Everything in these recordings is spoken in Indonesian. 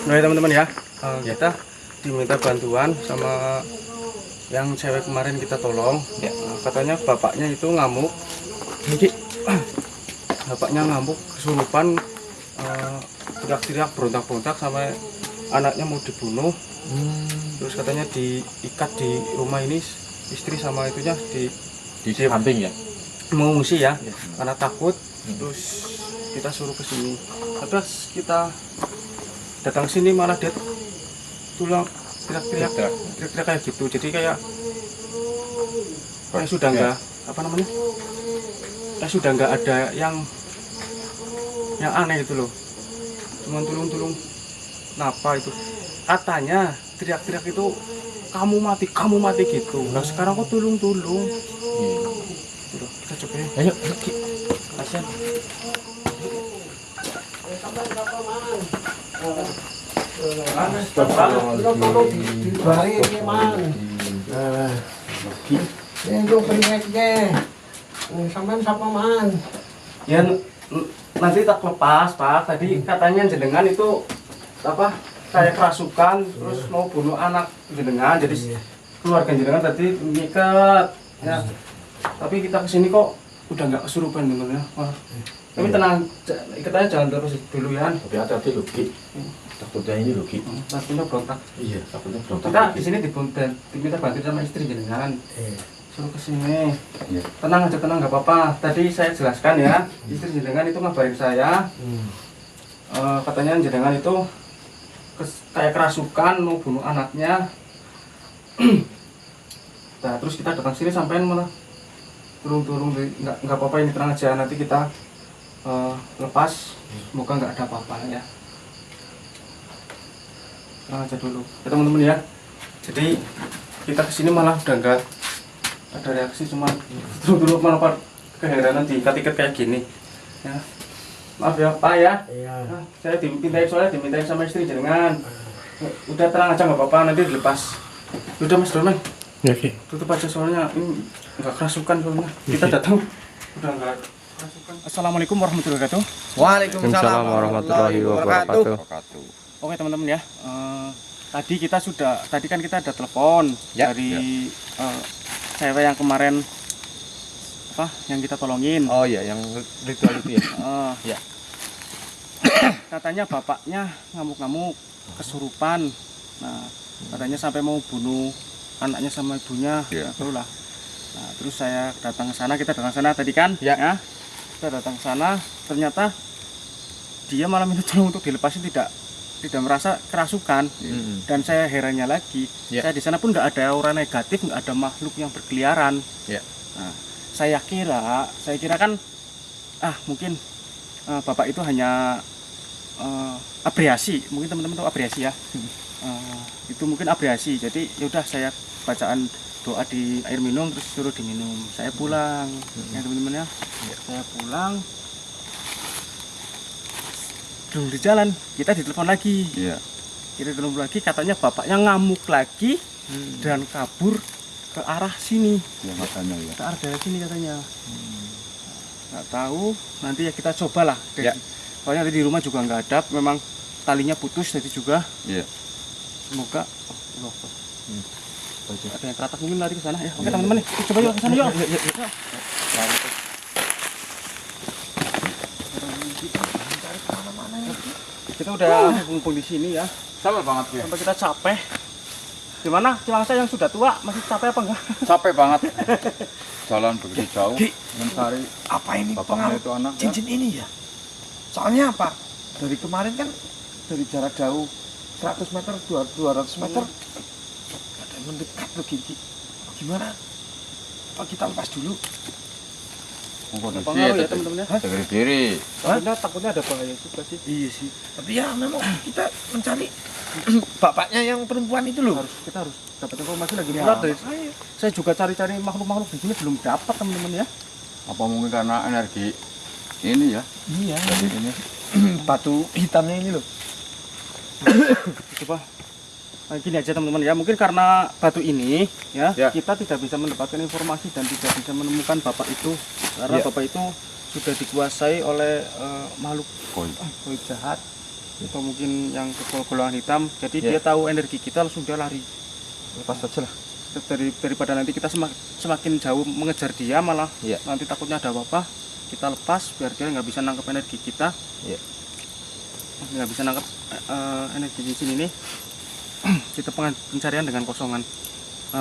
Nah ya teman-teman ya, kita diminta bantuan sama yang cewek kemarin kita tolong ya. Katanya bapaknya itu ngamuk. Jadi bapaknya ngamuk, kesurupan, teriak-teriak, berontak-berontak sampai anaknya mau dibunuh. Terus katanya diikat di rumah ini, istri sama itunya di samping ya, mengungsi ya, karena takut. Terus kita suruh ke sini. Tapi pas kita datang sini malah dia tulang teriak-teriak kayak gitu. Jadi kayak sudah enggak sudah enggak ada yang aneh itu loh. Cuman tulung kenapa itu? Katanya teriak-teriak itu kamu mati gitu. Nah sekarang kok tulung. Kita coba ya. Ayo, kasihan. Ya nanti tak lepas Pak. Tadi katanya jenengan itu apa? Kayak kerasukan terus mau bunuh anak jenengan. Jadi keluarga jenengan tadi ngikat. Ya. Tapi kita kesini kok udah nggak kesurupan dengannya. Tapi tenang, ikatnya jangan terus dulu ya. Tapi hati-hati Luki. Takutnya ini Luki. Takutnya berontak. Iya, takutnya berontak. Kita di sini diminta bantu sama istri jenengan. Suruh kesini. Iya. Tenang aja, tenang, nggak apa-apa. Tadi saya jelaskan ya, istri jenengan itu ngabarin saya. Katanya jenengan itu kayak kerasukan mau bunuh anaknya. Nah, terus kita datang sini sampein malah turun nggak apa-apa, ini tenang aja, nanti kita lepas, semoga nggak ada apa-apa ya. Tenang aja dulu ya teman-teman ya. Jadi kita kesini malah udah nggak ada reaksi, cuma turun malah keheranan diikat-ikat kayak gini ya. Maaf ya Pak ya. Iya. Nah, saya dimintain sama istri jenengan. Udah tenang aja, nggak apa-apa, nanti dilepas. Udah Mas Dorman. Ya, oke. Tutup aja soalnya ini nggak kerasukan soalnya. Kita datang udah nggak kerasukan. Assalamualaikum warahmatullahi wabarakatuh. Waalaikumsalam warahmatullahi wabarakatuh. Oke teman-teman ya. Tadi kan kita ada telepon dari cewek yang kemarin yang kita tolongin. Oh iya, yang ritual itu ya. Ya. Katanya bapaknya ngamuk-ngamuk, kesurupan. Nah, katanya sampai mau bunuh anaknya sama ibunya, itulah. Nah, terus saya datang ke sana, kita datang ke sana tadi kan, ya. Kita datang ke sana, ternyata dia malah minta tolong untuk dilepasin, tidak merasa kerasukan. Dan saya herannya lagi, saya di sana pun nggak ada aura negatif, nggak ada makhluk yang berkeliaran. Nah, saya kira kan, mungkin bapak itu hanya abriasi, mungkin teman-teman tahu abriasi ya. Itu mungkin abriasi, jadi yaudah saya bacaan doa di air minum terus suruh diminum. Saya pulang ya teman-teman ya. Saya pulang, belum di jalan kita ditelepon lagi. Kita ditelepon lagi, katanya bapaknya ngamuk lagi dan kabur ke arah sini. Ke arah daerah sini katanya. Nggak tahu, nanti ya kita cobalah. Soalnya di rumah juga nggak ada, memang talinya putus jadi juga. Semoga ada yang keratak, mungkin lari ke sana ya. Oke teman-teman nih, coba yuk ke sana yuk. Kita udah ngumpul di sini ya. Sama banget ya. Sampai kita capek. Gimana Cilangsa yang sudah tua, masih capek apa enggak? Capek banget. Jalan begitu jauh mencari Apa ini bapaknya itu anak cincin ini ya? Soalnya apa? Dari kemarin kan dari jarak jauh 100 meter, 200 meter ada yang mendekat loh Gigi. Gimana? Apa kita lepas dulu? Pengaruh ya teman-teman ya. Jaga diri. Takutnya ada bahaya juga sih. Iya sih. Tapi ya memang kita mencari bapaknya yang perempuan itu loh. Kita harus dapat informasi lagi pula dari saya juga cari-cari makhluk-makhluk di sini belum dapat teman-teman ya. Apa mungkin karena energi ini ya? Iya. Jadi ini Batu hitamnya ini loh. Coba gini aja teman-teman ya, mungkin karena batu ini ya, kita tidak bisa mendapatkan informasi dan tidak bisa menemukan bapak itu karena bapak itu sudah dikuasai oleh makhluk goib jahat. atau mungkin yang golongan hitam. Jadi dia tahu energi kita, langsung dia lari. Lepas aja lah. Daripada nanti kita semakin jauh mengejar dia, malah nanti takutnya ada apa-apa, kita lepas biar dia nggak bisa nangkep energi kita. Nggak bisa nangkep energi di sini nih. Kita pencarian dengan kosongan.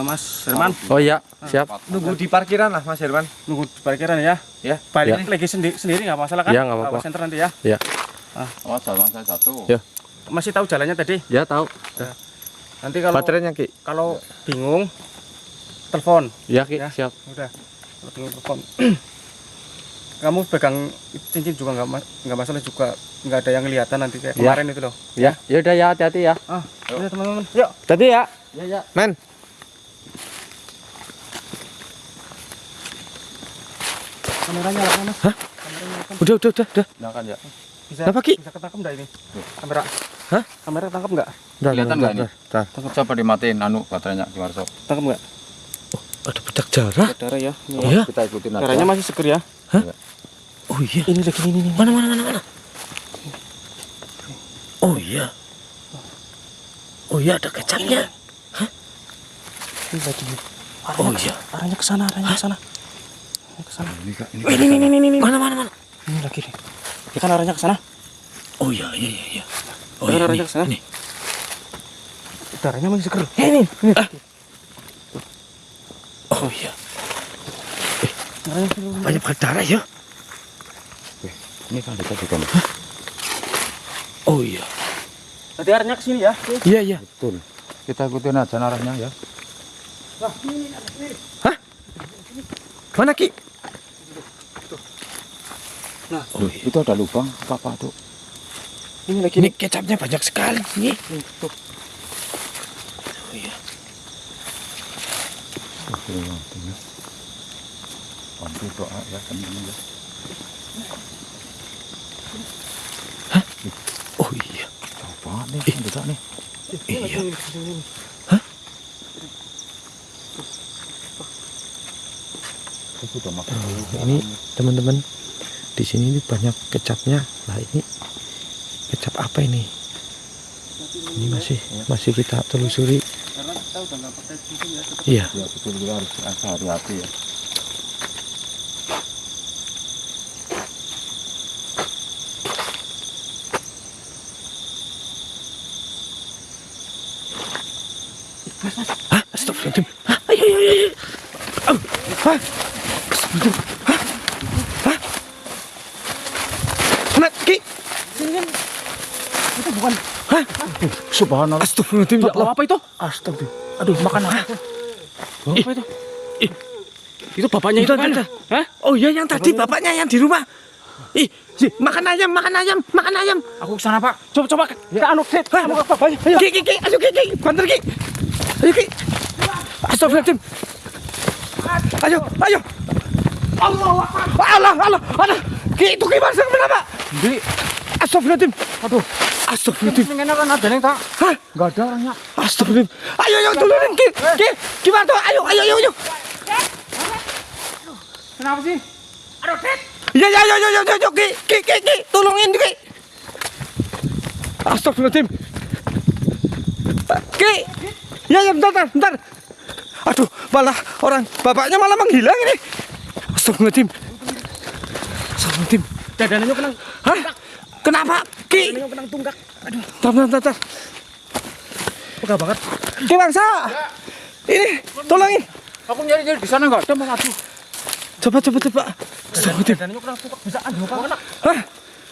Mas Herman. Oh iya, siap. Nunggu di parkiran lah Mas Herman. Nunggu di parkiran ya. Balik lagi sendiri nggak masalah kan? Iya, nggak apa-apa. Bawa senter nanti ya. Iya. Oh, jalan saya satu. Ya. Masih tahu jalannya tadi? Ya tahu. Nanti kalau Baterainya Ki. kalau bingung telepon. Iya Ki, Ya. siap. Udah. Kalau bingung telepon. Kamu pegang cincin juga nggak masalah juga, nggak ada yang kelihatan nanti kayak kemarin itu loh. Ya, ya udah ya, hati-hati ya. Udah teman-teman. Yuk. Hati ya. Ya. Men. Kameranya lah Mas. Hah? Udah. Silakan ya. Bisa. Apa, Ki? Bisa ketangkep enggak ini? Kamera. Hah? Kamera tangkap enggak? Kelihatan nggak ini? Bentar. Coba dimatiin baterainya gimana sok. Tangkap enggak? Ada bedak darah. Darah ya. Ini Iya. Kita ikutin aja. Darahnya masih seger ya. Oh iya. Ini lagi ini. Mana. Oh iya. Oh iya, ada kecapnya. Ini lagi. Oh iya. Arahnya ke sana, Ke sana. Ini. Mana. Ini lagi nih. Ya kan arahnya ke sana. Oh iya. Oh iya. Arahnya ke sana. Ini. Darahnya masih seger. Ini. Oh iya. Darahnya seger. Banyak berdarah ya. Ini kan kita juga. Oh iya. Tadi arahnya ke sini ya. Iya. Betul. Kita ikutin aja arahnya ya. Nah, ini. Hah? Mana Ki? Nah, Oh iya. Itu ada lubang apa tuh? ini lagi Ini kecapnya banyak sekali sini. tuh. Oh iya. Bantu doa ya teman-teman ya. Oh iya. Apa nih? Bisa nih. Iya. Itu udah masuk. Ini teman-teman di sini ini banyak kecapnya. Nah ini kecap apa ini? Ini masih kita telusuri. Karena kita udah nggak pakai cincin ya. Iya. Ya betul, kita harus hati-hati ya. Hah? Astagfirullahaladzim. Hah? Ayo. Hah? Astagfirullahaladzim. Hah? Nah, Ki. Itu bukan. Hah? Subhanallah. Astagfirullahaladzim. Ya Allah. Apa itu? Astagfirullah. Aduh, makan apa? Apa itu? Itu bapaknya itu kan? Hah? Oh iya, yang tadi bapaknya yang di rumah. Makan ayam. Aku kesana Pak. Coba kita anu Dit. Kamu ke bapaknya. Ayo. Ki, ayo Ki, banter Ki. Ayo Ki. Astagfirullahaladzim. Ayo. Allah. Ki, itu gimana sih kenapa? Di. Astagfirullahaladzim. Aduh. Astagfirullahaladzim. Pengen kan ada yang tak? Hah? Enggak ada orangnya. Astagfirullahaladzim. Ayo turunin Ki. Gimana tuh? Ayo. Kenapa sih? Aduh Dit. Ya, Ki, tolongin Ki. Astagfirullahaladzim. Ki. Ya, bentar. Aduh, malah bapaknya malah menghilang ini. Astagfirullahaladzim. Dadannya kena. Hah? Kenapa? Ki. Dadannya kena tunggak. Aduh. Bentar. Pegah banget. Ki bangsa. Ini, tolongin. Aku nyari di sana enggak ada Mas. Aduh. Coba. Astagfirullahaladzim. Dadannya kena tunggak. Bisa aduh kena. Hah?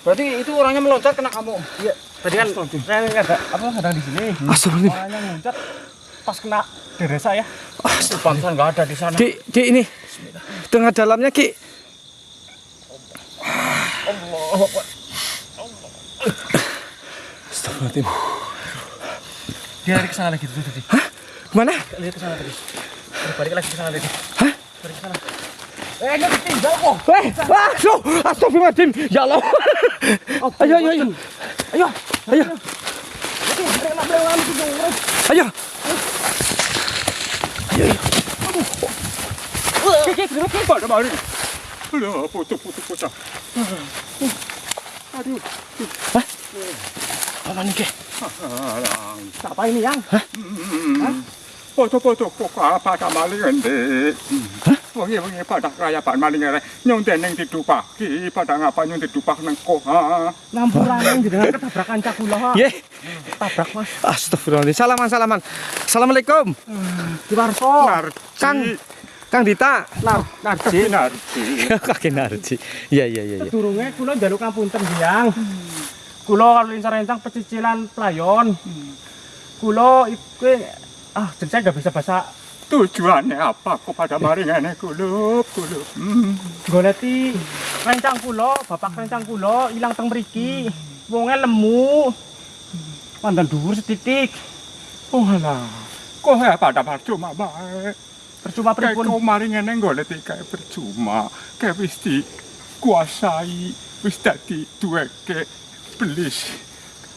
Berarti itu orangnya meloncat kena kamu. Iya. Tadi kan saya enggak ada di sini. Astagfirullahaladzim. Orangnya meloncat pas kena desa ya. Pantesan enggak ada di sana. Ki, ini. Tengah dalamnya, Ki. Astagfirullahaladzim. Dia lari ke sana lagi tuh tadi. Hah? Mana? Lihat ke sana tadi. Balik lagi ke sana tadi. Hah? Balik ke sana. Ini ditinggal kok. Astagfirullahaladzim. Ya Allah. Ayo. Apa nih, Ki? Apa ini, Yang? Foto-foto kok pada malingan deh. Wengi-wengi pada kerayaban malingan nyonten ning didupaki pada ngapa nyonten didupak nang kok. Ngampuran yang jenengan ketabrakan cak kula. Nggih. Tabrak, Mas. Astagfirullahaladzim. Salaman. Assalamualaikum. Diwarso. Kang Dita. Narji. Kakek Narji. Iya. Sedurunge kula njaluk ngapunten, Yang. Kula kalau rencang pecicilan playon. Kula iku jadi saya nggak bisa bahasa. Tujuannya apa kok pada maringane kulup. Goleti rencang kula, bapak rencang kula ilang teng mriki. Wonge lemu. Pandan dhuwur setitik. Oh alah. Kok pada percuma bae. Percuma Kayak pripun? kau maringane golek kayak percuma. Kayak wis dikuasai, wis dadi duweke belis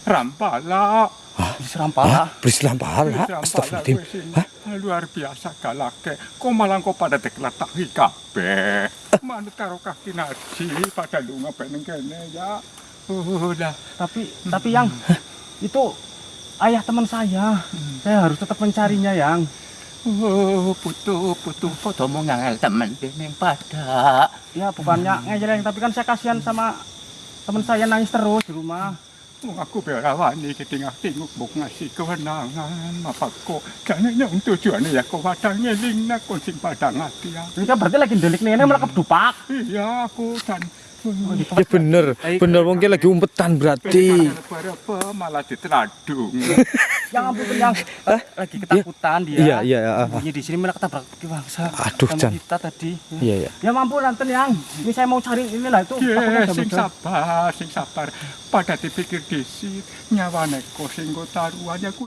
rampala. Serampala. Berislam pahala. Astagfirullahaladzim. Luar biasa galake. Kok malah kok pada dekletahi kabeh. Manut karo kaki Narji pada lunga beneng kene ya. Udah. Tapi Yang itu ayah teman saya. Saya harus tetap mencarinya, Yang. Putu foto mau ngangel temen dening pada. Ya bukannya ngejeleng, tapi kan saya kasihan sama teman saya nangis terus di rumah. Aku berawani ketingak-tinguk buk ngasih kewenangan apa kok karena yang tujuannya ya kok padang ngeling nak sing padang hati ya. Ini kan berarti lagi delik nih, malah kedupak. Iya aku dan Ya bener wong ki lagi umpetan berarti. Berapa malah diteladung. Yang ampun, Yang lagi ketakutan dia. Iya. Bunyi di sini malah ketabrak bangsa. Aduh, sama Jan. kita tadi. Iya. Ya mampu nanten, Yang. Ini saya mau cari inilah itu. Ya, Takutnya sing sabar. Pada dipikir disit nyawane kok sing go taruhannya